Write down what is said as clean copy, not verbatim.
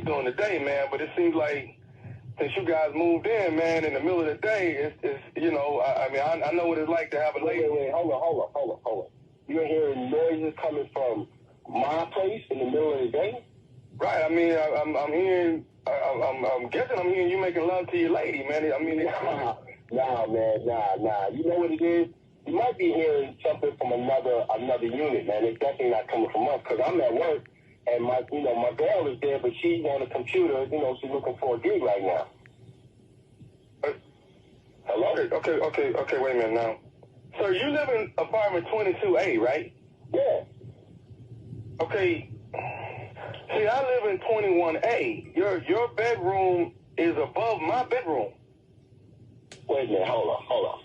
sleep during the day, man. But it seems like since you guys moved in, man, in the middle of the day, it's you know, I know what it's like to have a lady. Wait, hold on. You're hearing noises coming from my place in the middle of the day? Right. I mean, I'm hearing. I'm guessing I'm hearing you making love to your lady, man. I mean, nah. You know what it is? You might be hearing something from another unit, man. It's definitely not coming from us because I'm at work and my girl is there, but she's on the computer. You know, she's looking for a gig right now. Hello? Okay. Wait a minute now. So you live in apartment 22A, right? Yeah. Okay. See, I live in 21A. Your bedroom is above my bedroom. Wait a minute. Hold on.